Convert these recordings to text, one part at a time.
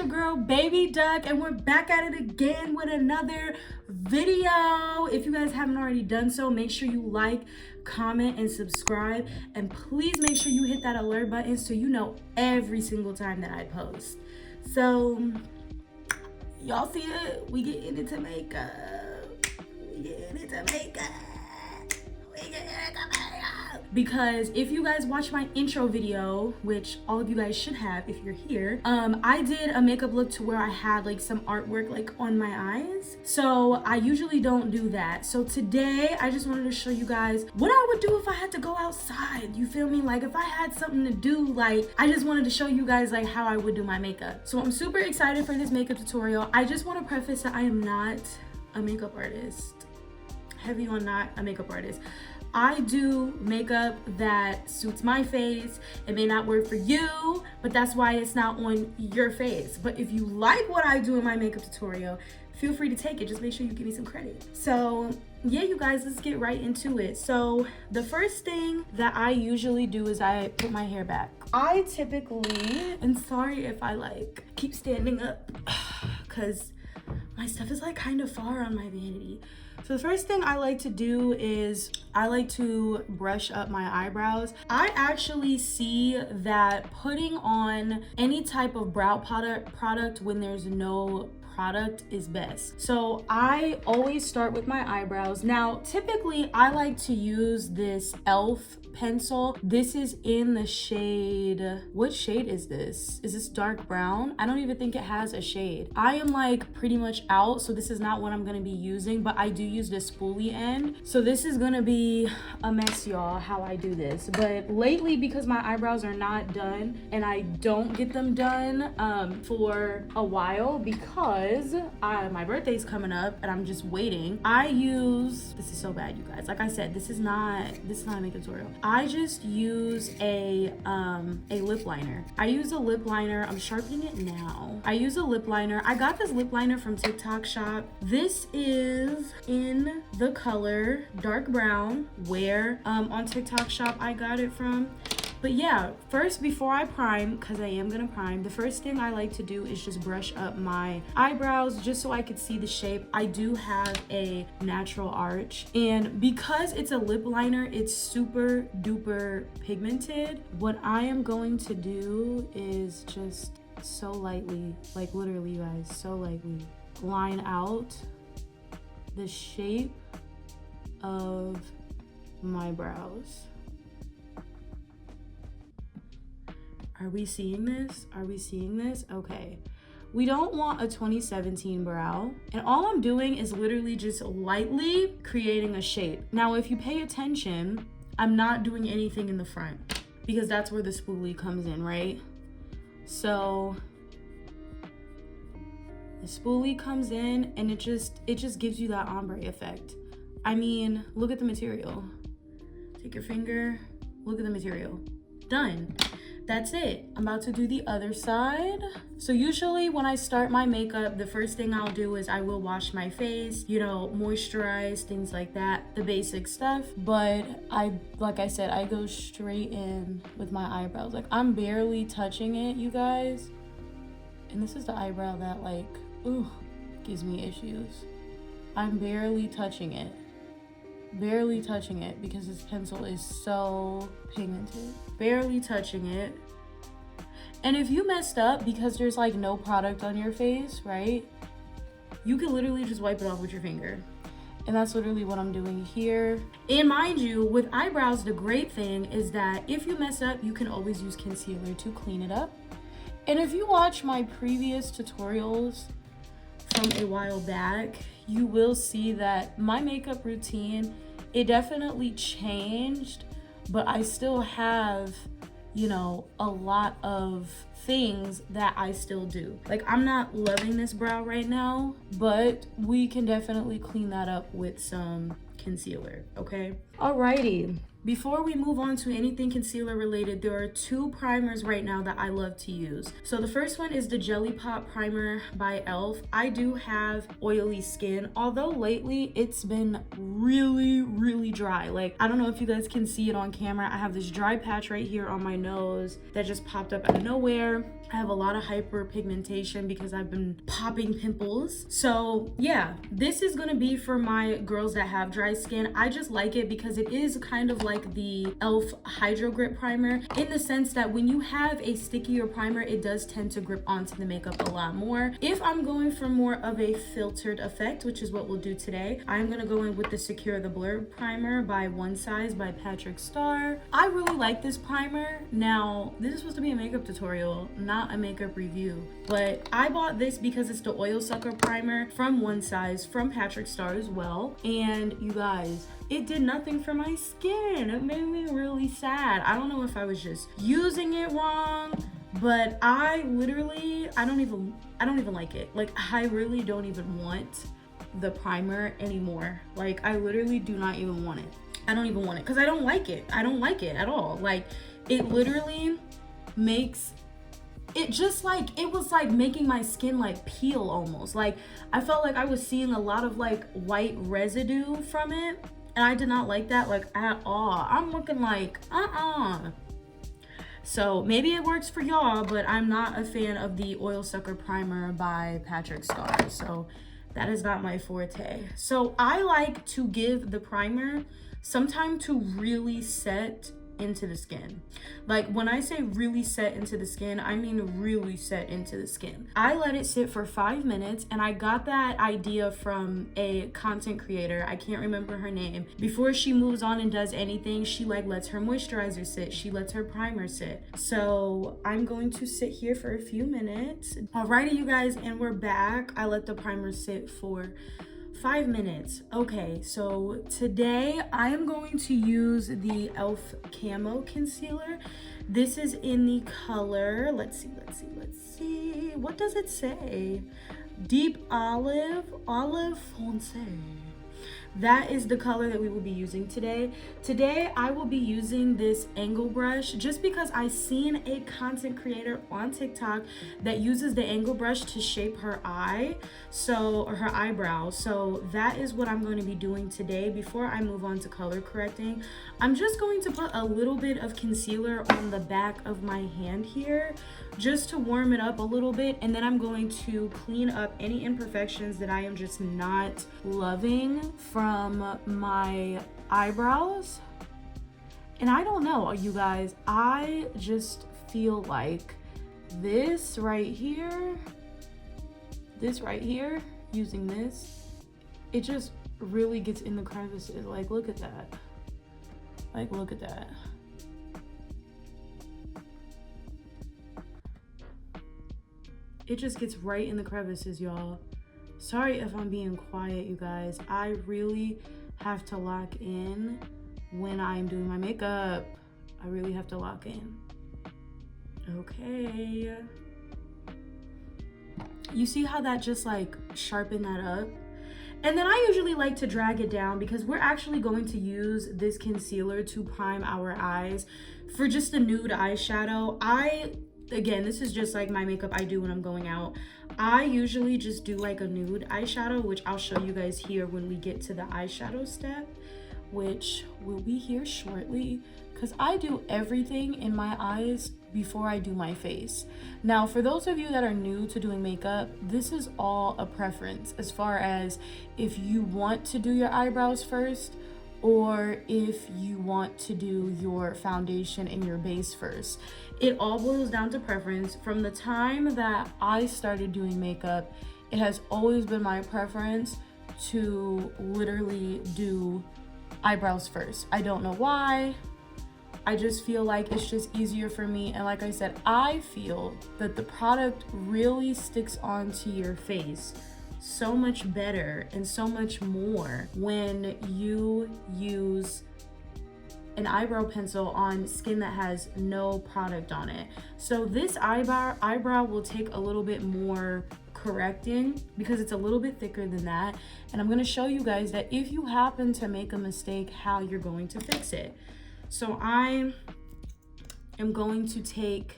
your girl Baby Duck, and we're back at it again with another video. If you guys haven't already done so, make sure you like, comment, and subscribe, and please make sure you hit that alert button so you know every single time that I post. So y'all see it, we getting into makeup. Because if you guys watch my intro video, which all of you guys should have if you're here, I did a makeup look to where I had like some artwork like on my eyes. So I usually don't do that. So today I just wanted to show you guys what I would do if I had to go outside. You feel me? Like if I had something to do, like I just wanted to show you guys like how I would do my makeup. So I'm super excited for this makeup tutorial. I just want to preface that I am not a makeup artist. Heavy on not a makeup artist. I do makeup that suits my face. It may not work for you, but that's why it's not on your face. But if you like what I do in my makeup tutorial, feel free to take it. Just make sure you give me some credit. So yeah, you guys, let's get right into it. So the first thing that I usually do is I put my hair back. I typically, and sorry if I like keep standing up because my stuff is like kind of far on my vanity. So the first thing I like to do is I like to brush up my eyebrows. I actually see that putting on any type of brow product when there's no product is best. So I always start with my eyebrows. Now, typically I like to use this e.l.f. pencil. This is in the shade, what shade is this? Is this dark brown? I don't even think it has a shade. I am like pretty much out, so this is not what I'm gonna be using, but I do use the spoolie end. So this is gonna be a mess, y'all, how I do this. But lately, because my eyebrows are not done and I don't get them done for a while because my birthday's coming up and I'm just waiting, I use, this is so bad, you guys. Like I said, this is not a makeup tutorial. I just use a lip liner. I use a lip liner. I'm sharpening it now. I use a lip liner. I got this lip liner from TikTok Shop. This is in the color dark brown, where on TikTok Shop I got it from. But yeah, first, before I prime, because I am gonna prime, the first thing I like to do is just brush up my eyebrows just so I could see the shape. I do have a natural arch, and because it's a lip liner, it's super duper pigmented. What I am going to do is just so lightly, like literally, you guys, so lightly line out the shape of my brows. Are we seeing this? Are we seeing this? Okay. We don't want a 2017 brow. And all I'm doing is literally just lightly creating a shape. Now, if you pay attention, I'm not doing anything in the front because that's where the spoolie comes in, right? So the spoolie comes in and it just gives you that ombre effect. I mean, look at the material. Take your finger, look at the material. Done. That's it. I'm about to do the other side. So usually when I start my makeup, the first thing I'll do is I will wash my face, you know, moisturize, things like that, the basic stuff. But like I said, I go straight in with my eyebrows. Like I'm barely touching it, you guys. And this is the eyebrow that like, ooh, gives me issues. I'm barely touching it. Barely touching it because this pencil is so pigmented. Barely touching it. And if you messed up because there's like no product on your face, right? You can literally just wipe it off with your finger. And that's literally what I'm doing here. And mind you, with eyebrows, the great thing is that if you mess up, you can always use concealer to clean it up. And if you watch my previous tutorials from a while back, you will see that my makeup routine, it definitely changed, but I still have, you know, a lot of things that I still do. Like I'm not loving this brow right now, but we can definitely clean that up with some concealer, okay? Alrighty. Before we move on to anything concealer related, there are two primers right now that I love to use. So the first one is the Jelly Pop Primer by e.l.f. I do have oily skin, although lately it's been really dry. Like, I don't know if you guys can see it on camera. I have this dry patch right here on my nose that just popped up out of nowhere. I have a lot of hyperpigmentation because I've been popping pimples. So yeah, this is gonna be for my girls that have dry skin. I just like it because it is kind of like the e.l.f. Hydro Grip Primer, in the sense that when you have a stickier primer, it does tend to grip onto the makeup a lot more. If I'm going for more of a filtered effect, which is what we'll do today, I'm gonna go in with the Secure the Blur Primer by One Size by Patrick Starrr. I really like this primer. Now, this is supposed to be a makeup tutorial, not a makeup review, but I bought this because it's the Oil Sucker Primer from One Size from Patrick Starrr as well. And you guys, it did nothing for my skin. It made me really sad. I don't know if I was just using it wrong, but I don't even like it. Like, I really don't even want the primer anymore. Like, I literally do not even want it. I don't even want it because I don't like it. I don't like it at all. Like, it literally makes it just like, it was like making my skin like peel almost. Like, I felt like I was seeing a lot of like white residue from it, and I did not like that like at all. I'm looking like So maybe it works for y'all, but I'm not a fan of the Oil Sucker Primer by Patrick Starrr. So that is not my forte. So I like to give the primer some time to really set into the skin. Like, when I say really set into the skin, I mean really set into the skin. I let it sit for 5 minutes, and I got that idea from a content creator. I can't remember her name. Before she moves on and does anything, she like lets her moisturizer sit, she lets her primer sit. So I'm going to sit here for a few minutes. Alrighty, you guys, and we're back. I let the primer sit for 5 minutes. Okay, so today I am going to use the e.l.f. Camo Concealer. This is in the color, let's see. What does it say? Deep Olive Foncé. That is the color that we will be using today. Today, I will be using this angle brush just because I seen a content creator on TikTok that uses the angle brush to shape her eye, or her eyebrow. So that is what I'm going to be doing today. Before I move on to color correcting, I'm just going to put a little bit of concealer on the back of my hand here, just to warm it up a little bit, and then I'm going to clean up any imperfections that I am just not loving from my eyebrows. And I don't know, you guys, I just feel like this right here, using this, it just really gets in the crevices. Like, look at that. It just gets right in the crevices, y'all. Sorry if I'm being quiet, you guys. I really have to lock in when I'm doing my makeup. I really have to lock in. Okay. You see how that just like sharpened that up? And then I usually like to drag it down because we're actually going to use this concealer to prime our eyes for just a nude eyeshadow. Again, this is just like my makeup I do when I'm going out. I usually just do like a nude eyeshadow, which I'll show you guys here when we get to the eyeshadow step, which will be here shortly, because I do everything in my eyes before I do my face. Now, for those of you that are new to doing makeup, this is all a preference as far as if you want to do your eyebrows first, or if you want to do your foundation and your base first. It all boils down to preference. From the time that I started doing makeup, it has always been my preference to literally do eyebrows first. I don't know why. I just feel like it's just easier for me. And like I said, I feel that the product really sticks onto your face so much better and so much more when you use an eyebrow pencil on skin that has no product on it. So this eyebrow will take a little bit more correcting because it's a little bit thicker than that. And I'm going to show you guys that if you happen to make a mistake, how you're going to fix it. So I am going to take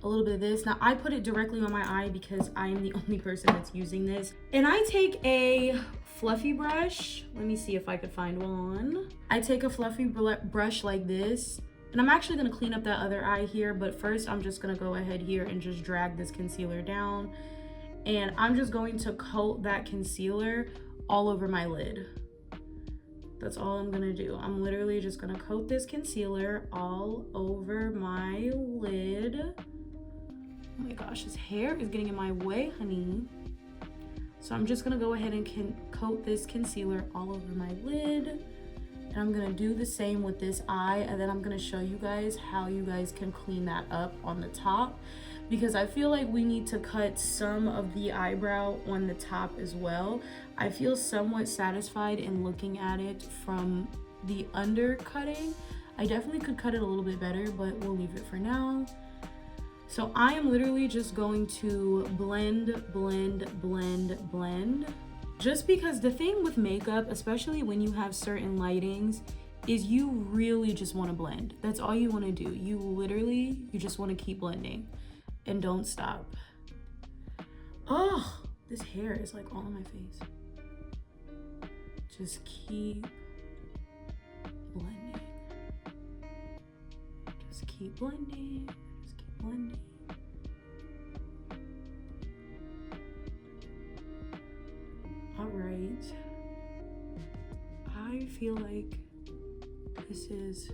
a little bit of this. Now I put it directly on my eye because I'm the only person that's using this. And I take a fluffy brush. Let me see if I could find one. I take a fluffy brush like this, and I'm actually gonna clean up that other eye here, but first I'm just gonna go ahead here and just drag this concealer down. And I'm just going to coat that concealer all over my lid. That's all I'm gonna do. I'm literally just gonna coat this concealer all over my lid. Oh my gosh, his hair is getting in my way, honey. So I'm just gonna go ahead and coat this concealer all over my lid. And I'm gonna do the same with this eye, and then I'm gonna show you guys how you guys can clean that up on the top, because I feel like we need to cut some of the eyebrow on the top as well. I feel somewhat satisfied in looking at it from the undercutting. I definitely could cut it a little bit better, but we'll leave it for now. So I am literally just going to blend, blend, blend, blend. Just because the thing with makeup, especially when you have certain lightings, is you really just want to blend. That's all you want to do. You just want to keep blending and don't stop. Oh, this hair is like all on my face. Just keep blending. Just keep blending. Just keep blending. All right. I feel like this is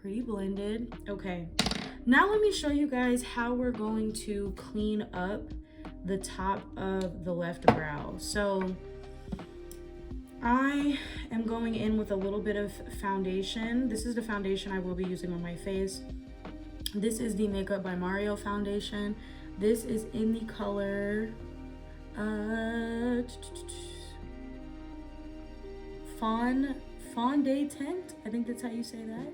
pretty blended. Okay. Now let me show you guys how we're going to clean up the top of the left brow. So I am going in with a little bit of foundation. This is the foundation I will be using on my face. This is the Makeup by Mario foundation. This is in the color Fondé Tint. I think that's how you say that.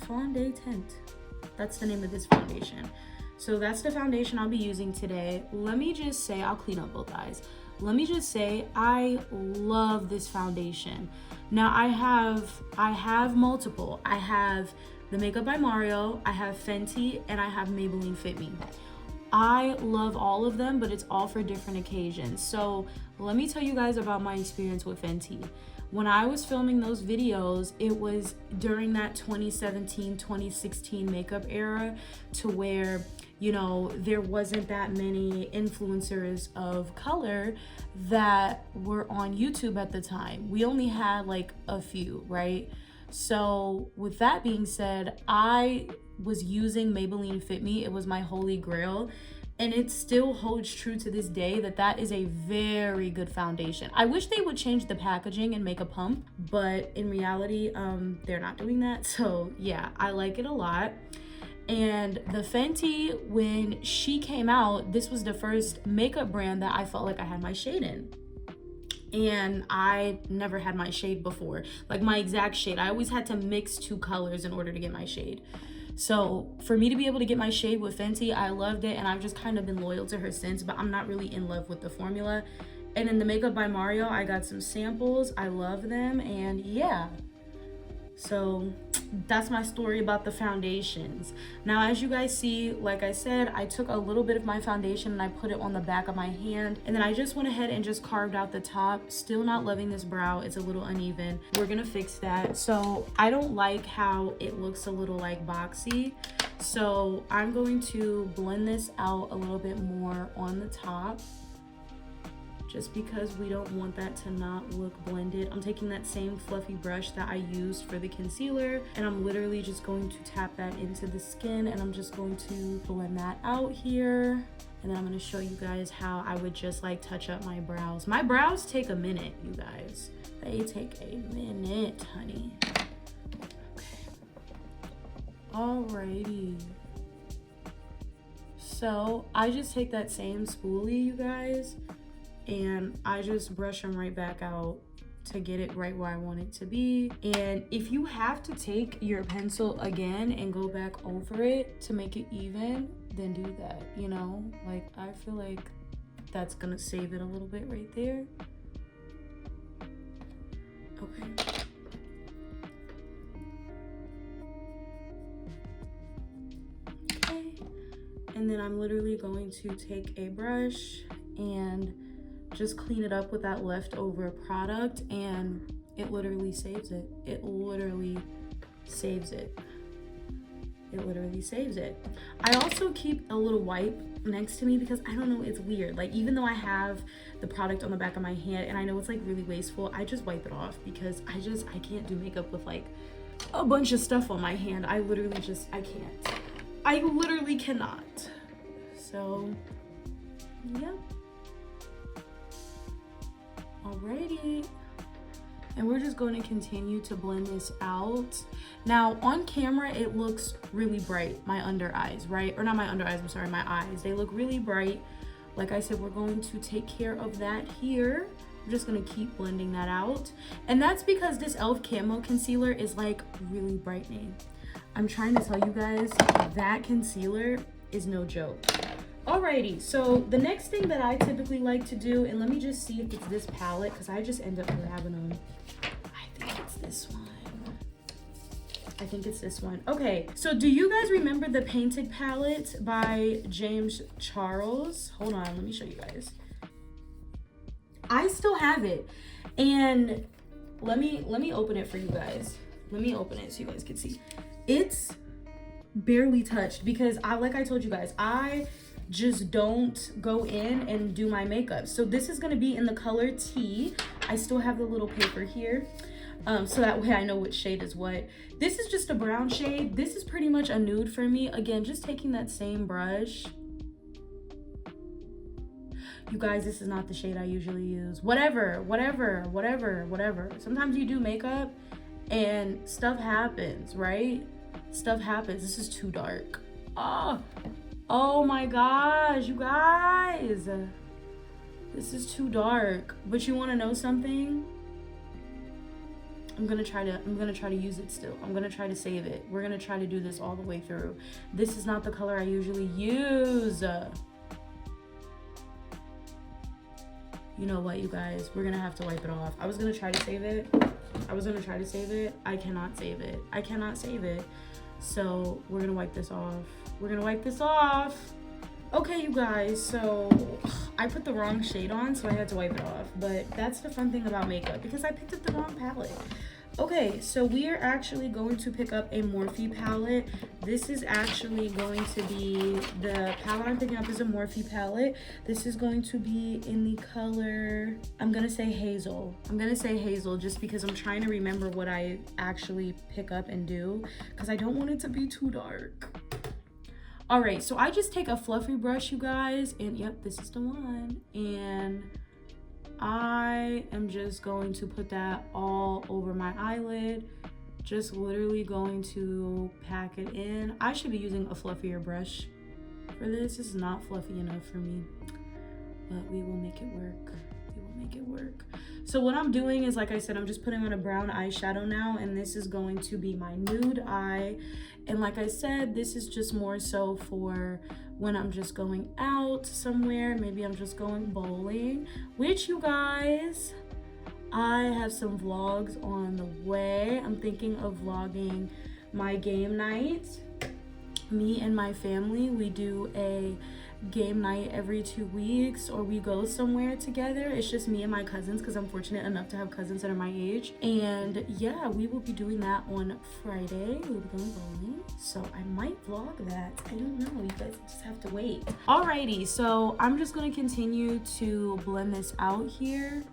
Fondé Tint. That's the name of this foundation. So that's the foundation I'll be using today. Let me just say, I'll clean up both eyes. Let me just say, I love this foundation. Now I have multiple. I have the Makeup by Mario, I have Fenty, and I have Maybelline Fit Me. I love all of them, but it's all for different occasions. So let me tell you guys about my experience with Fenty. When I was filming those videos, it was during that 2017, 2016 makeup era, to where, you know, there wasn't that many influencers of color that were on YouTube at the time. We only had like a few, right? So with that being said, I was using Maybelline Fit Me. It was my holy grail, and it still holds true to this day that that is a very good foundation. I wish they would change the packaging and make a pump, but in reality, they're not doing that. So yeah, I like it a lot. And the Fenty, when she came out, this was the first makeup brand that I felt like I had my shade in. And I never had my shade before, like my exact shade. I always had to mix two colors in order to get my shade. So for me to be able to get my shade with Fenty, I loved it, and I've just kind of been loyal to her since, but I'm not really in love with the formula. And in the Makeup by Mario, I got some samples. I love them, and yeah. So that's my story about the foundations. Now, as you guys see, like I said, I took a little bit of my foundation and I put it on the back of my hand, and then I just went ahead and just carved out the top. Still not loving this brow. It's a little uneven. We're gonna fix that. So I don't like how it looks a little like boxy. So I'm going to blend this out a little bit more on the top, just because we don't want that to not look blended. I'm taking that same fluffy brush that I used for the concealer, and I'm literally just going to tap that into the skin, and I'm just going to blend that out here. And then I'm gonna show you guys how I would just like touch up my brows. My brows take a minute, you guys. They take a minute, honey. Okay. Alrighty. So I just take that same spoolie, you guys, and I just brush them right back out to get it right where I want it to be. And if you have to take your pencil again and go back over it to make it even, then do that, you know? Like, I feel like that's gonna save it a little bit right there. Okay. And then I'm literally going to take a brush and just clean it up with that leftover product, and it literally saves it. It literally saves it. It literally saves it. I also keep a little wipe next to me because I don't know, it's weird. Like, even though I have the product on the back of my hand and I know it's like really wasteful, I just wipe it off because I can't do makeup with like a bunch of stuff on my hand. I can't. I literally cannot. So, yeah. Alrighty. And we're just going to continue to blend this out. Now, on camera, it looks really bright, my under eyes, right? Or not my under eyes, I'm sorry, my eyes. They look really bright. Like I said, we're going to take care of that here. We're just gonna keep blending that out. And that's because this e.l.f. Camo Concealer is like really brightening. I'm trying to tell you guys, that concealer is no joke. Alrighty, so the next thing that I typically like to do, and let me just see if it's this palette, because I just end up grabbing them. I think it's this one. I think it's this one. Okay, so do you guys remember the Painted palette by James Charles? Hold on, let me show you guys. I still have it, and let me open it for you guys. Let me open it so you guys can see. It's barely touched because like I told you guys, I just don't go in and do my makeup. So this is gonna be in the color T. I still have the little paper here, so that way I know which shade is what. This is just a brown shade. This is pretty much a nude for me. Again, just taking that same brush. You guys, this is not the shade I usually use. Whatever. Sometimes you do makeup and stuff happens, right? Stuff happens. This is too dark. Oh my gosh, you guys. This is too dark. But you want to know something? I'm gonna try to use it still. I'm gonna try to save it. We're gonna try to do this all the way through. This is not the color I usually use. You know what, you guys? We're gonna have to wipe it off. I was gonna try to save it. I cannot save it. I cannot save it. So we're gonna wipe this off. We're gonna wipe this off. Okay, you guys, so I put the wrong shade on, so I had to wipe it off. But that's the fun thing about makeup, because I picked up the wrong palette. Okay, so we are actually going to pick up a Morphe palette. This is actually going to be, the palette I'm picking up is a Morphe palette. This is going to be in the color, I'm gonna say hazel. I'm gonna say hazel just because I'm trying to remember what I actually pick up and do, because I don't want it to be too dark. All right, so I just take a fluffy brush, you guys, and yep, this is the one. And I am just going to put that all over my eyelid. Just literally going to pack it in. I should be using a fluffier brush for this. This is not fluffy enough for me, but we will make it work. We will make it work. So what I'm doing is, like I said, I'm just putting on a brown eyeshadow now, and this is going to be my nude eye. And like I said, this is just more so for when I'm just going out somewhere. Maybe I'm just going bowling, which, you guys, I have some vlogs on the way. I'm thinking of vlogging my game night. Me and my family, we do a game night every 2 weeks, or we go somewhere together. It's just me and my cousins, because I'm fortunate enough to have cousins that are my age. And yeah, we will be doing that on Friday. We'll be going bowling, so I might vlog that. I don't know, you guys just have to wait. Alrighty, so I'm just going to continue to blend this out here.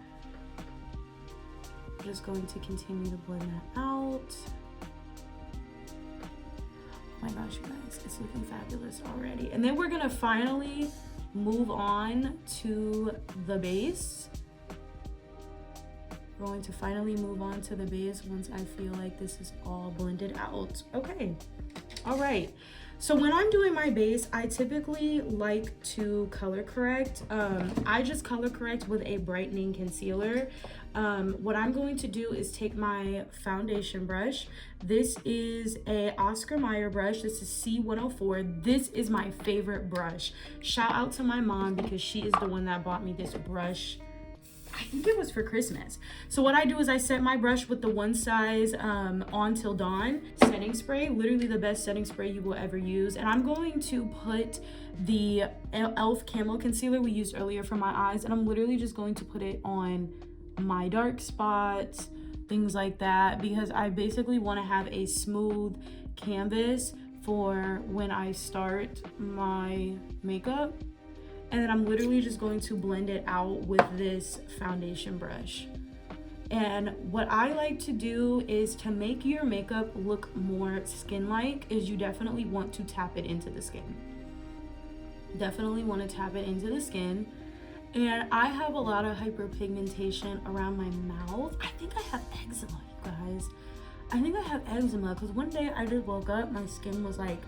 I'm just going to continue to blend that out. Oh my gosh, you guys, it's looking fabulous already. And then we're gonna finally move on to the base. We're going to finally move on to the base once I feel like this is all blended out. Okay, all right. So when I'm doing my base, I typically like to color correct. I just color correct with a brightening concealer. What I'm going to do is take my foundation brush. This is a Oscar Mayer brush. This is C104. This is my favorite brush. Shout out to my mom, because she is the one that bought me this brush. I think it was for Christmas. So what I do is I set my brush with the One Size On Till Dawn setting spray, literally the best setting spray you will ever use. And I'm going to put the e.l.f. Camo Concealer we used earlier for my eyes, and I'm literally just going to put it on my dark spots, things like that, because I basically want to have a smooth canvas for when I start my makeup. And then I'm literally just going to blend it out with this foundation brush. And what I like to do is to make your makeup look more skin-like is you definitely want to tap it into the skin. Definitely want to tap it into the skin. And I have a lot of hyperpigmentation around my mouth. I think I have eczema, you guys. I think I have eczema because one day I just woke up, my skin was like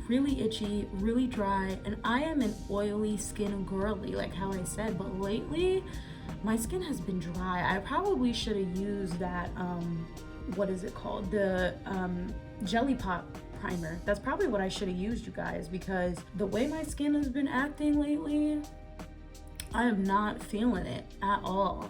really itchy, really dry, and I am an oily skin girly, like how I said, but lately my skin has been dry. I probably should have used that what is it called, the Jelly Pop primer. That's probably what I should have used, you guys, because the way my skin has been acting lately, I am not feeling it at all.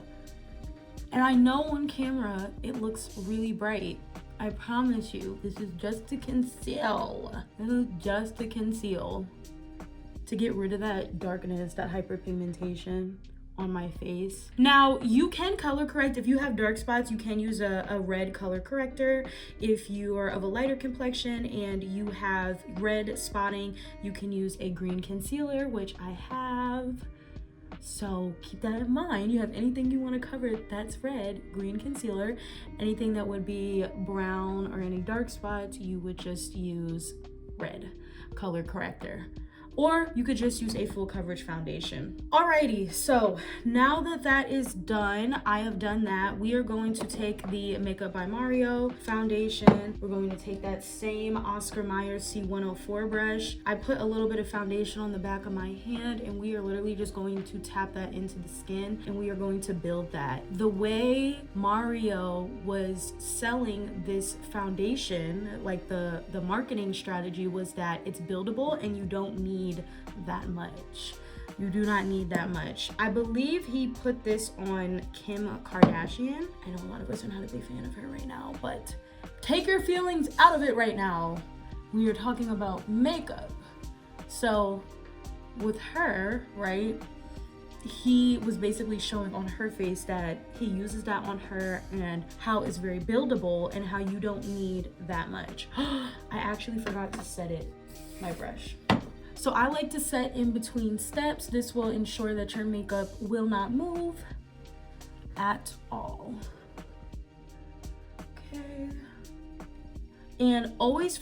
And I know on camera it looks really bright. I promise you, this is just to conceal. This is just to conceal. To get rid of that darkness, that hyperpigmentation on my face. Now, you can color correct. If you have dark spots, you can use a red color corrector. If you are of a lighter complexion and you have red spotting, you can use a green concealer, which I have. So keep that in mind. You have anything you want to cover that's red, green concealer. Anything that would be brown or any dark spots, you would just use red color corrector. Or you could just use a full coverage foundation. Alrighty, so now that that is done, I have done that. We are going to take the Makeup by Mario foundation. We're going to take that same Oscar Mayer C104 brush. I put a little bit of foundation on the back of my hand, and we are literally just going to tap that into the skin, and we are going to build that. The way Mario was selling this foundation, like the marketing strategy, was that it's buildable and you don't need that much. You do not need that much. I believe he put this on Kim Kardashian. I know a lot of us are not a big fan of her right now, but take your feelings out of it right now. We are talking about makeup. So with her, right, he was basically showing on her face that he uses that on her and how it's very buildable and how you don't need that much. I actually forgot to set it, my brush. So I like to set in between steps. This will ensure that your makeup will not move at all. Okay. And always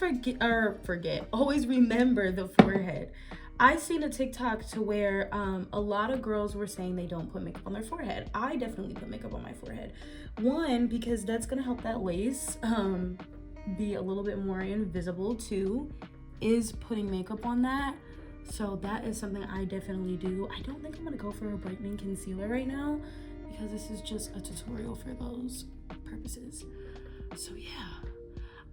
always remember the forehead. I seen a TikTok to where a lot of girls were saying they don't put makeup on their forehead. I definitely put makeup on my forehead. One, because that's gonna help that lace be a little bit more invisible. Two, is putting makeup on that. So that is something I definitely do. I don't think I'm gonna go for a brightening concealer right now because this is just a tutorial for those purposes. So yeah,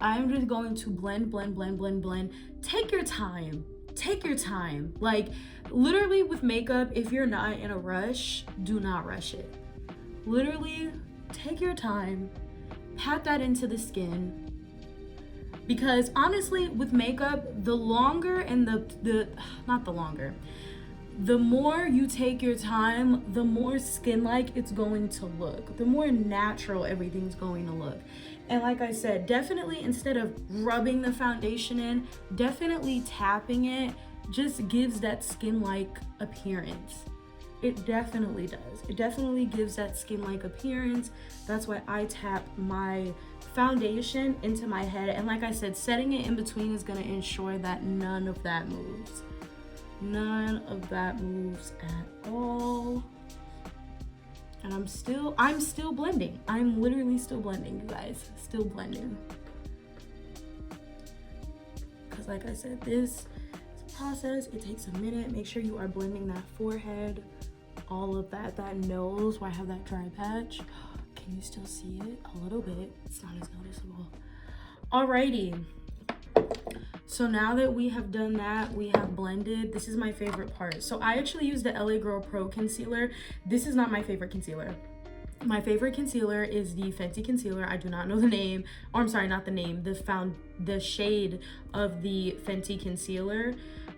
I'm just going to blend. Take your time. Take your time. Like literally with makeup, if you're not in a rush, do not rush it. Literally take your time, pat that into the skin. Because honestly, with makeup, the longer and the more you take your time, the more skin-like it's going to look, the more natural everything's going to look. And like I said, definitely instead of rubbing the foundation in, definitely tapping it just gives that skin-like appearance. It definitely does. It definitely gives that skin-like appearance. That's why I tap my foundation into my head. And like I said, setting it in between is going to ensure that none of that moves. None of that moves at all. And I'm still blending. I'm literally still blending, you guys. Still blending. Because like I said, this is a process. It takes a minute. Make sure you are blending that forehead, all of that nose where I have that dry patch. Can you still see it? A little bit. It's not as noticeable. Alrighty. So now that we have done that, we have blended. This is my favorite part. So I actually use the LA Girl Pro concealer. This is not my favorite concealer. My favorite concealer is the Fenty concealer. I do not know the name, or I'm sorry, not the name, the shade of the Fenty concealer,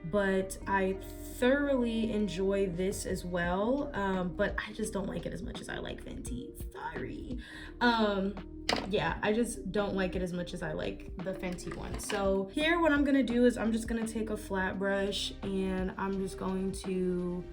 but I thoroughly enjoy this as well. But I just don't like it as much as I like Fenty. Sorry. Yeah, I just don't like it as much as I like the Fenty one. So here what I'm gonna do is I'm just gonna take a flat brush and I'm just going to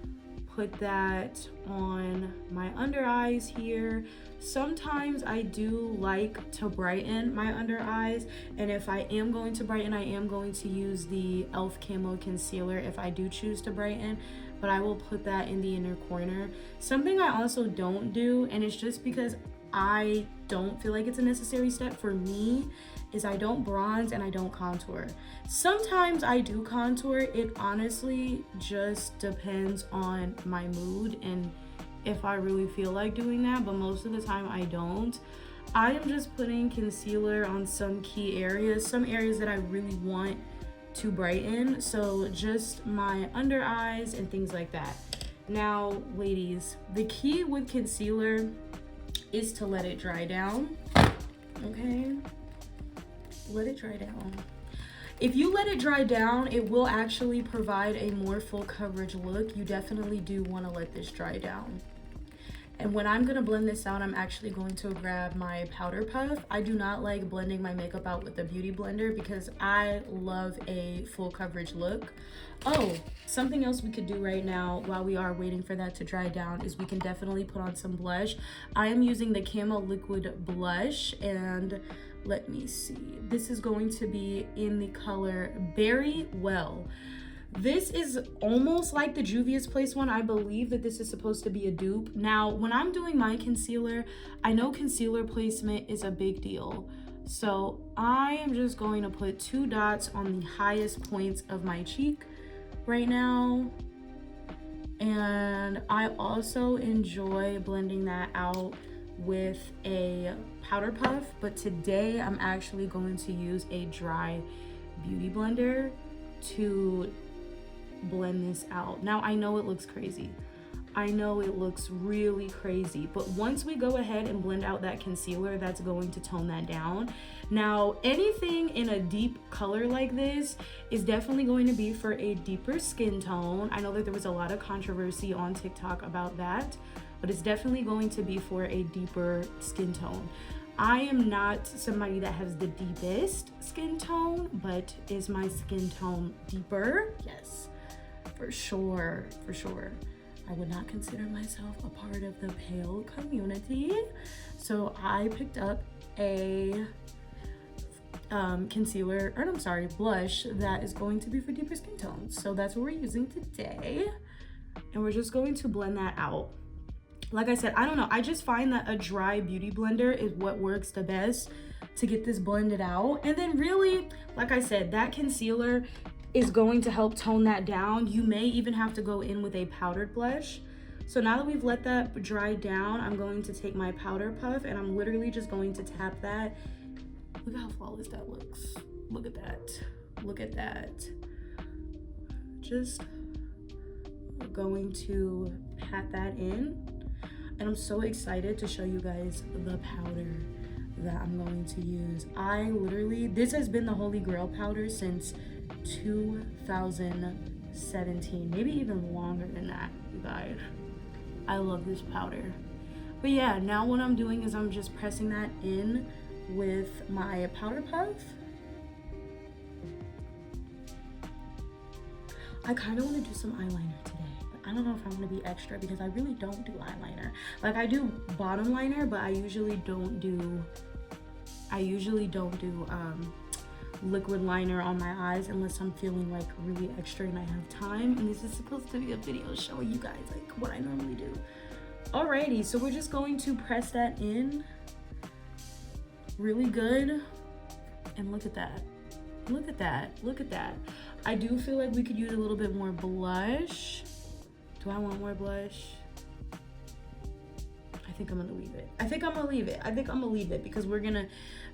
put that on my under eyes here. Sometimes I do like to brighten my under eyes, and if I am going to brighten, I am going to use the e.l.f. Camo Concealer if I do choose to brighten, but I will put that in the inner corner. Something I also don't do, and it's just because I don't feel like it's a necessary step for me, is I don't bronze and I don't contour. Sometimes I do contour. It honestly just depends on my mood and if I really feel like doing that, but most of the time I don't. I am just putting concealer on some key areas, some areas that I really want to brighten. So just my under eyes and things like that. Now, ladies, the key with concealer is to let it dry down, okay? Let it dry down. If you let it dry down, it will actually provide a more full coverage look. You definitely do want to let this dry down. And when I'm gonna blend this out, I'm actually going to grab my powder puff. I do not like blending my makeup out with a beauty blender because I love a full coverage look. Oh, something else we could do right now while we are waiting for that to dry down is we can definitely put on some blush. I am using the Camo Liquid Blush, and let me see. This is going to be in the color Berry Well. This is almost like the Juvia's Place one. I believe that this is supposed to be a dupe. Now, when I'm doing my concealer, I know concealer placement is a big deal. So I am just going to put 2 dots on the highest points of my cheek right now. And I also enjoy blending that out with a powder puff, but today I'm actually going to use a dry beauty blender to blend this out. Now, I know it looks crazy. I know it looks really crazy, but once we go ahead and blend out that concealer, that's going to tone that down. Now, anything in a deep color like this is definitely going to be for a deeper skin tone. I know that there was a lot of controversy on TikTok about that, but it's definitely going to be for a deeper skin tone. I am not somebody that has the deepest skin tone, but is my skin tone deeper? Yes, for sure, for sure. I would not consider myself a part of the pale community. So I picked up a concealer, or I'm sorry, blush that is going to be for deeper skin tones. So that's what we're using today. And we're just going to blend that out. Like I said, I don't know, I just find that a dry beauty blender is what works the best to get this blended out. And then really, like I said, that concealer is going to help tone that down. You may even have to go in with a powdered blush. So now that we've let that dry down, I'm going to take my powder puff and I'm literally just going to tap that. Look how flawless that looks. Look at that. Look at that. Just going to pat that in. And I'm so excited to show you guys the powder that I'm going to use. I literally, this has been the Holy Grail powder since 2017, maybe even longer than that, you guys. I love this powder. But yeah, now what I'm doing is I'm just pressing that in with my powder puff. I kind of want to do some eyeliner today. I don't know if I'm gonna be extra because I really don't do eyeliner. Like I do bottom liner, but I usually don't do liquid liner on my eyes unless I'm feeling like really extra and I have time. And this is supposed to be a video showing you guys like what I normally do. Alrighty, so we're just going to press that in really good. And look at that. Look at that. Look at that. I do feel like we could use a little bit more blush. Do I want more blush? I think I'm gonna leave it. I think I'm gonna leave it because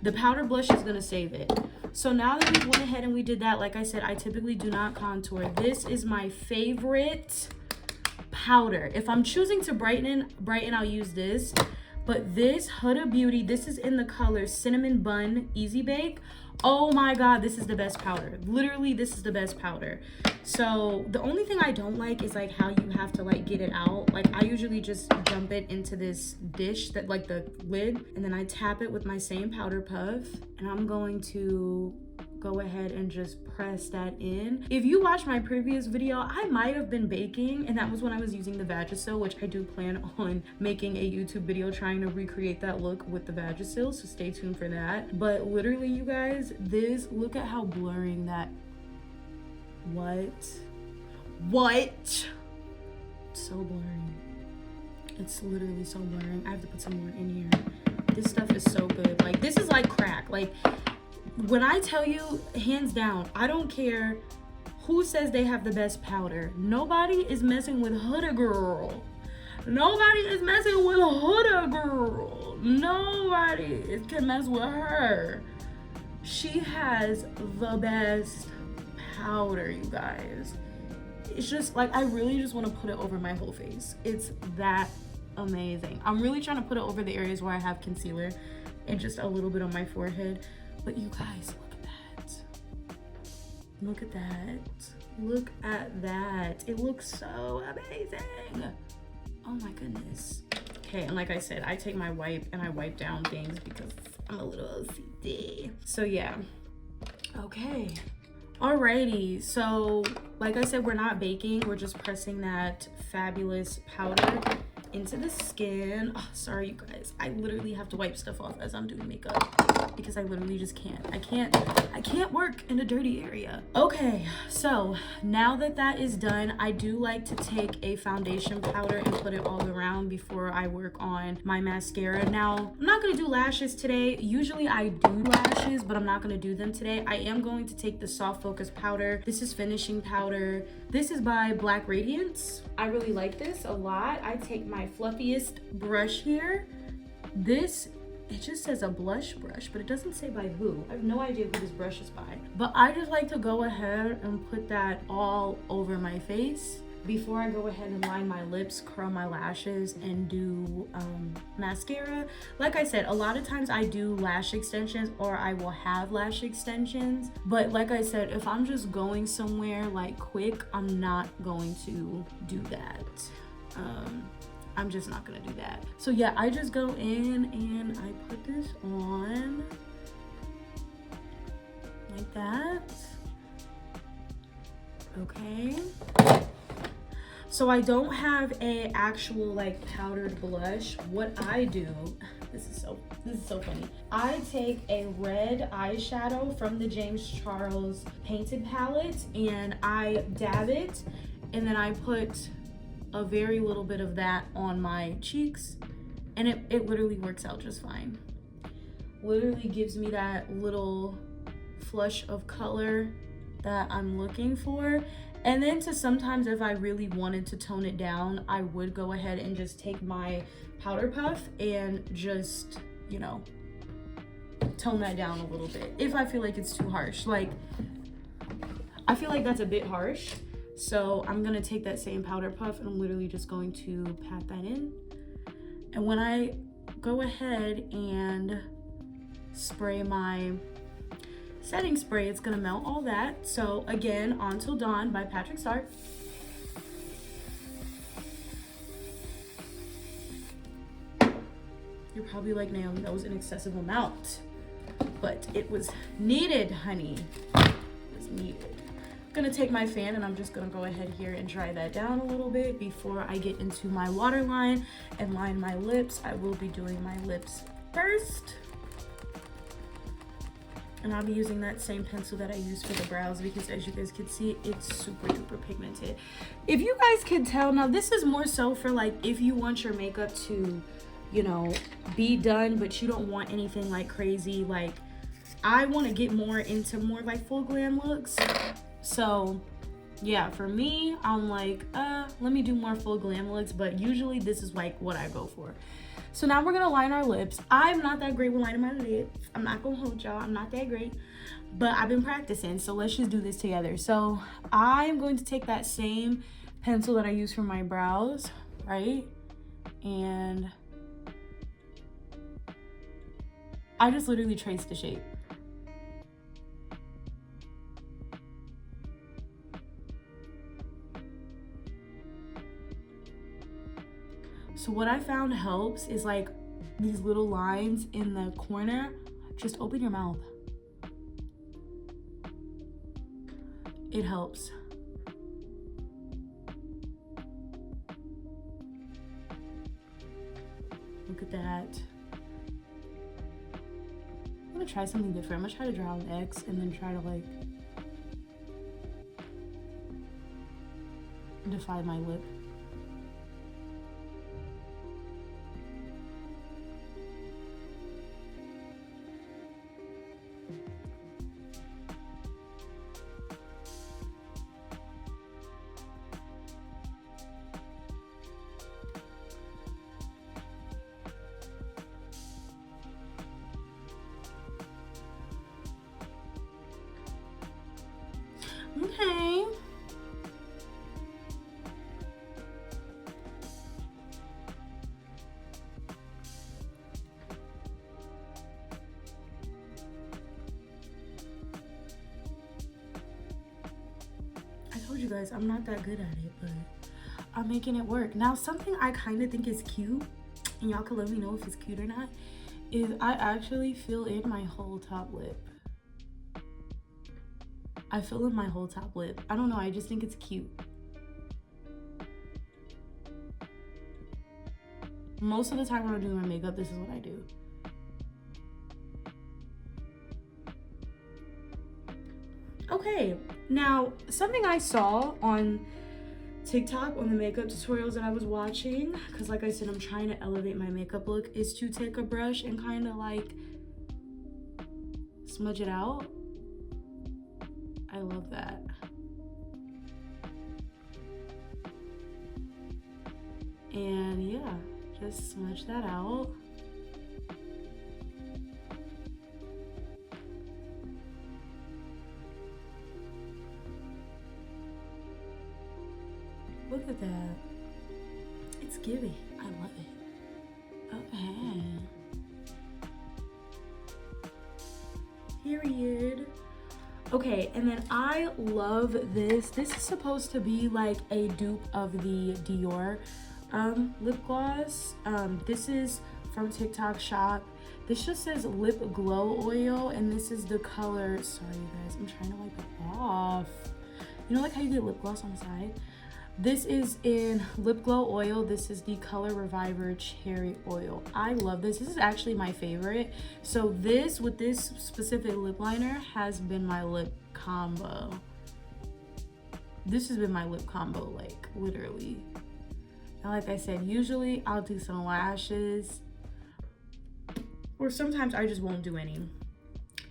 the powder blush is gonna save it. So now that we went ahead and we did that, like I said, I typically do not contour. This is my favorite powder. If I'm choosing to brighten, I'll use this. But this Huda Beauty, this is in the color Cinnamon Bun Easy Bake. Oh my God, this is the best powder. Literally, this is the best powder. So the only thing I don't like is like how you have to like get it out. Like I usually just dump it into this dish that like the lid, and then I tap it with my same powder puff, and I'm going to go ahead and just press that in. If you watch my previous video, I might have been baking, and that was when I was using the Vagisil, which I do plan on making a YouTube video trying to recreate that look with the Vagisil, so stay tuned for that. But literally, you guys, look at how blurring that, what? So blurring. It's literally so blurring. I have to put some more in here. This stuff is so good. Like, this is like crack. Like, when I tell you, hands down, I don't care who says they have the best powder. Nobody is messing with Huda Girl. Nobody is messing with Huda Girl. Nobody can mess with her. She has the best powder, you guys. It's just like, I really just want to put it over my whole face. It's that amazing. I'm really trying to put it over the areas where I have concealer and just a little bit on my forehead. But you guys, look at that. Look at that. Look at that. It looks so amazing. Oh my goodness. Okay, and like I said, I take my wipe and I wipe down things because I'm a little OCD. So yeah. Okay. Alrighty, so like I said, we're not baking. We're just pressing that fabulous powder into the skin. Oh, sorry, you guys. I literally have to wipe stuff off as I'm doing makeup because I literally just can't. I can't work in a dirty area. Okay, so now that that is done, I do like to take a foundation powder and put it all around before I work on my mascara. Now, I'm not gonna do lashes today. Usually I do lashes, but I'm not gonna do them today. I am going to take the Soft Focus powder. This is finishing powder. This is by Black Radiance. I really like this a lot. I take my fluffiest brush here. This, it just says a blush brush, but it doesn't say by who. I have no idea who this brush is by. But I just like to go ahead and put that all over my face before I go ahead and line my lips, curl my lashes, and do mascara. Like I said, a lot of times I do lash extensions, or I will have lash extensions. But like I said, if I'm just going somewhere like quick, I'm not going to do that. I'm just not gonna do that. So yeah, I just go in and I put this on like that. Okay. So I don't have a actual like powdered blush. What I do, this is so funny. I take a red eyeshadow from the James Charles Painted palette and I dab it, and then I put a very little bit of that on my cheeks, and it literally works out just fine. Literally gives me that little flush of color that I'm looking for. And then to sometimes, if I really wanted to tone it down, I would go ahead and just take my powder puff and just, you know, tone that down a little bit if I feel like it's too harsh. Like, I feel like that's a bit harsh. So I'm gonna take that same powder puff and I'm literally just going to pat that in. And when I go ahead and spray my setting spray, it's gonna melt all that. So again, On Till Dawn by Patrick Starrr. You're probably like, Naomi, that was an excessive amount, but it was needed, honey. It was needed. I'm gonna take my fan and I'm just gonna go ahead here and dry that down a little bit before I get into my waterline and line my lips. I will be doing my lips first. And I'll be using that same pencil that I used for the brows because, as you guys can see, it's super duper pigmented. If you guys can tell, now this is more so for like if you want your makeup to, you know, be done, but you don't want anything like crazy. Like, I want to get more into more like full glam looks. So yeah, for me, I'm like, let me do more full glam looks, but usually this is like what I go for. So now we're gonna line our lips. I'm not that great with lining my lips. I'm not gonna hold y'all, I'm not that great, but I've been practicing, so let's just do this together. So I'm going to take that same pencil that I use for my brows, right? And I just literally trace the shape. So what I found helps is like these little lines in the corner. Just open your mouth. It helps. Look at that. I'm gonna try something different. I'm gonna try to draw an X and then try to like define my lip. Okay. I told you guys I'm not that good at it, but I'm making it work. Now, something I kind of think is cute, and y'all can let me know if it's cute or not, is I actually fill in my whole top lip. I fill in my whole top lip. I don't know, I just think it's cute. Most of the time when I'm doing my makeup, this is what I do. Okay, now something I saw on TikTok on the makeup tutorials that I was watching, because like I said, I'm trying to elevate my makeup look, is to take a brush and kind of like smudge it out. I love that. And yeah, just smudge that out. Look at that. It's giving. I love it. Okay. Period. Okay, and then I love this. This is supposed to be like a dupe of the Dior lip gloss. This is from TikTok Shop. This just says Lip Glow Oil, and this is the color, sorry you guys, I'm trying to wipe it off. You know like how you get lip gloss on the side? This is in Lip Glow Oil. This is the Color Reviver Cherry Oil. I love this. This is actually my favorite. So this, with this specific lip liner, has been my lip combo. This has been my lip combo, like, literally. And like I said, usually I'll do some lashes, or sometimes I just won't do any.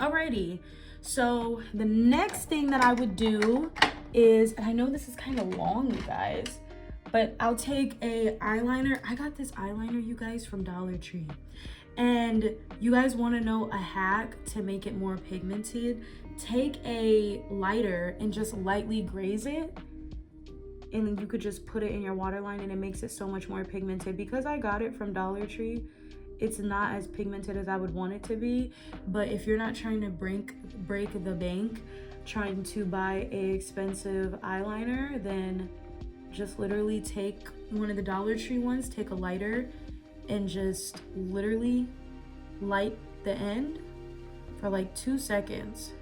Alrighty, so the next thing that I would do is, and I know this is kind of long, you guys, but I'll take a eyeliner. I got this eyeliner, you guys, from Dollar Tree. And you guys want to know a hack to make it more pigmented? Take a lighter and just lightly graze it, and then you could just put it in your waterline, and it makes it so much more pigmented. Because I got it from Dollar Tree, it's not as pigmented as I would want it to be. But if you're not trying to break the bank trying to buy a expensive eyeliner, then just literally take one of the Dollar Tree ones, take a lighter, and just literally light the end for like 2 seconds,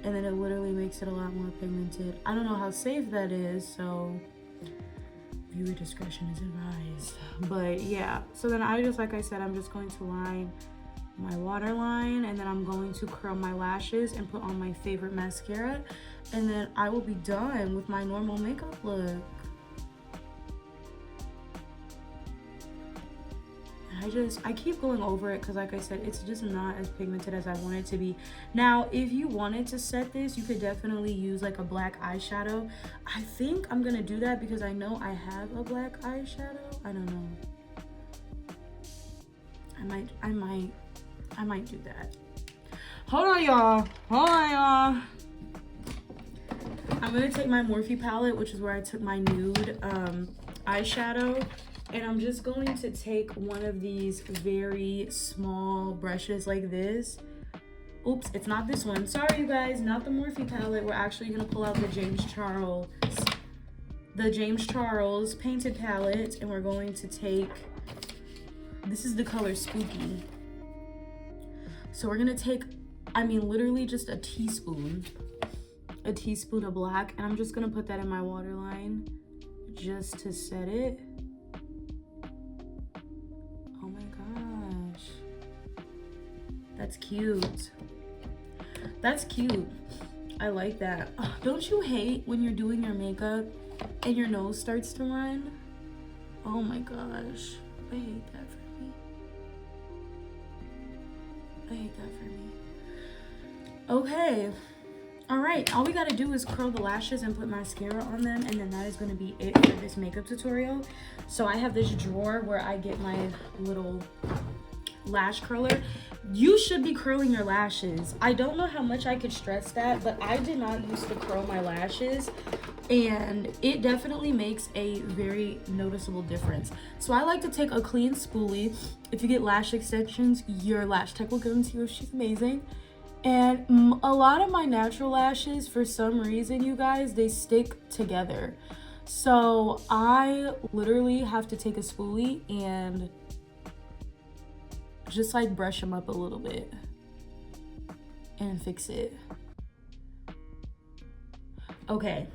and then it literally makes it a lot more pigmented. I don't know how safe that is, so viewer discretion is advised. But yeah, so then I just, like I said, I'm just going to line my waterline, and then I'm going to curl my lashes and put on my favorite mascara, and then I will be done with my normal makeup look. I keep going over it because like I said, it's just not as pigmented as I want it to be. Now, if you wanted to set this, you could definitely use like a black eyeshadow. I think I'm gonna do that because I know I have a black eyeshadow. I don't know. I might do that. Hold on, y'all. I'm gonna take my Morphe palette, which is where I took my nude eyeshadow, and I'm just going to take one of these very small brushes like this. Oops, it's not this one. Sorry, you guys, not the Morphe palette. We're actually gonna pull out the James Charles painted palette, and we're going to take, this is the color Spooky. So we're gonna take, I mean, literally just a teaspoon of black, and I'm just gonna put that in my waterline just to set it. Oh my gosh, that's cute. That's cute. I like that. Oh, don't you hate when you're doing your makeup and your nose starts to run? Oh my gosh, I hate that for me. I hate that for me. Okay. All right, all we gotta do is curl the lashes and put mascara on them, and then that is gonna be it for this makeup tutorial. So I have this drawer where I get my little lash curler. You should be curling your lashes. I don't know how much I could stress that, but I did not used to curl my lashes, and it definitely makes a very noticeable difference. So I like to take a clean spoolie. If you get lash extensions, your lash tech will give them to you. She's amazing. And a lot of my natural lashes, for some reason, you guys, they stick together. So I literally have to take a spoolie and just like brush them up a little bit and fix it. Okay.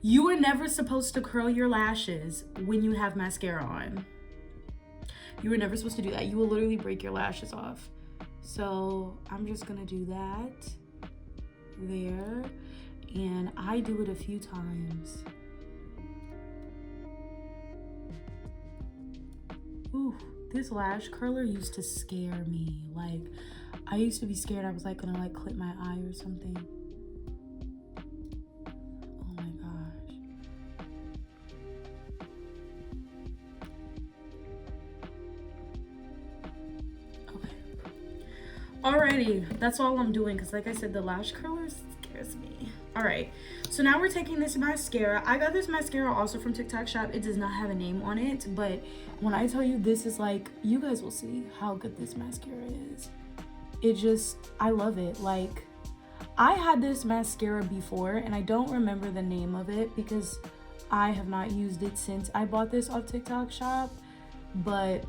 You are never supposed to curl your lashes when you have mascara on. You were never supposed to do that. You will literally break your lashes off. So I'm just gonna do that there, and I do it a few times. Ooh, this lash curler used to scare me. Like, I used to be scared I was like gonna like clip my eye or something. Oh my gosh. Alrighty, that's all I'm doing because like I said, the lash curler scares me. Alright, so now we're taking this mascara. I got this mascara also from TikTok Shop. It does not have a name on it, but when I tell you this is like, you guys will see how good this mascara is. It just, I love it. Like, I had this mascara before and I don't remember the name of it because I have not used it since I bought this off TikTok Shop, but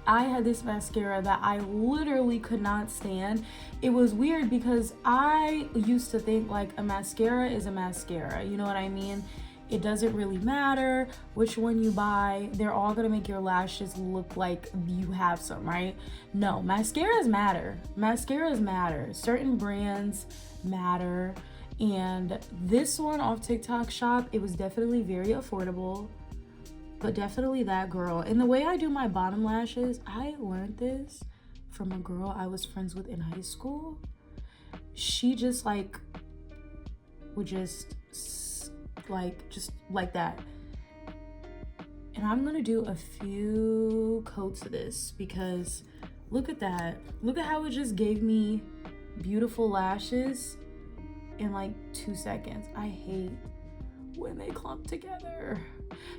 I had this mascara that I literally could not stand. It was weird because I used to think like a mascara is a mascara, you know what I mean? It doesn't really matter which one you buy. They're all gonna make your lashes look like you have some, right? No, mascaras matter. Mascaras matter. Certain brands matter. And this one off TikTok Shop, it was definitely very affordable. But definitely that girl. And the way I do my bottom lashes, I learned this from a girl I was friends with in high school. She just like would just like that. And I'm gonna do a few coats of this because look at that. Look at how it just gave me beautiful lashes in like 2 seconds. I hate when they clump together.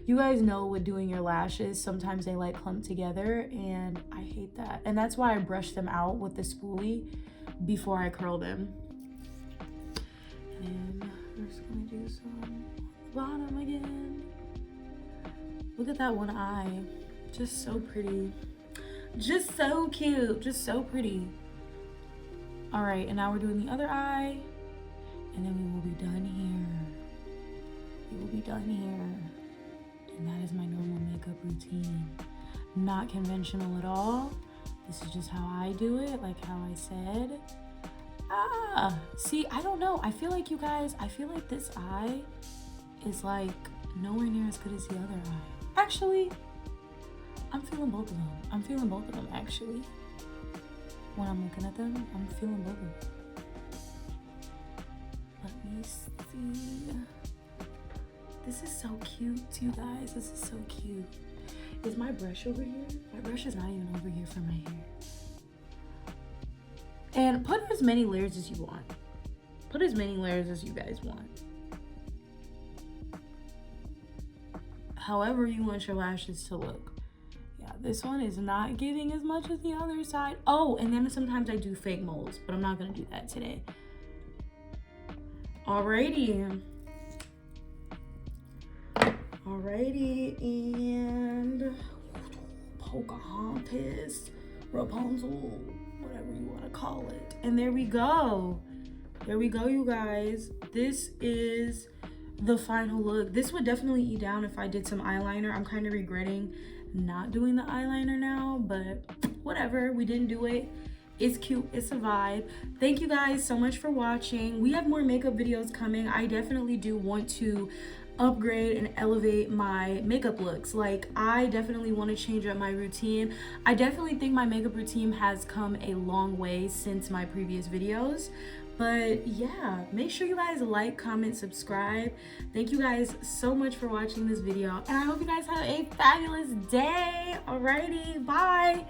You guys know with doing your lashes, sometimes they like clump together, and I hate that. And that's why I brush them out with the spoolie before I curl them. And we're just gonna do some bottom again. Look at that one eye. Just so pretty. Just so cute. Just so pretty. All right, and now we're doing the other eye, and then we will be done here. We will be done here. And that is my normal makeup routine. Not conventional at all. This is just how I do it, like how I said. See, I don't know. I feel like you guys, I feel like this eye is like nowhere near as good as the other eye. Actually, I'm feeling both of them. I'm feeling both of them actually. When I'm looking at them, I'm feeling both of them. Let me see. This is so cute, you guys. This is so cute. Is my brush over here? My brush is not even over here for my hair. And put as many layers as you want. Put as many layers as you guys want. However you want your lashes to look. Yeah, this one is not giving as much as the other side. Oh, and then sometimes I do fake moles, but I'm not gonna do that today. Alrighty. Alrighty, and Pocahontas, Rapunzel, whatever you want to call it. And there we go. There we go, you guys. This is the final look. This would definitely eat down if I did some eyeliner. I'm kind of regretting not doing the eyeliner now, but whatever. We didn't do it. It's cute. It's a vibe. Thank you guys so much for watching. We have more makeup videos coming. I definitely do want to upgrade and elevate my makeup looks. Like, I definitely want to change up my routine. I definitely think my makeup routine has come a long way since my previous videos. But yeah, make sure you guys like, comment, subscribe. Thank you guys so much for watching this video, and I hope you guys have a fabulous day. Alrighty, bye.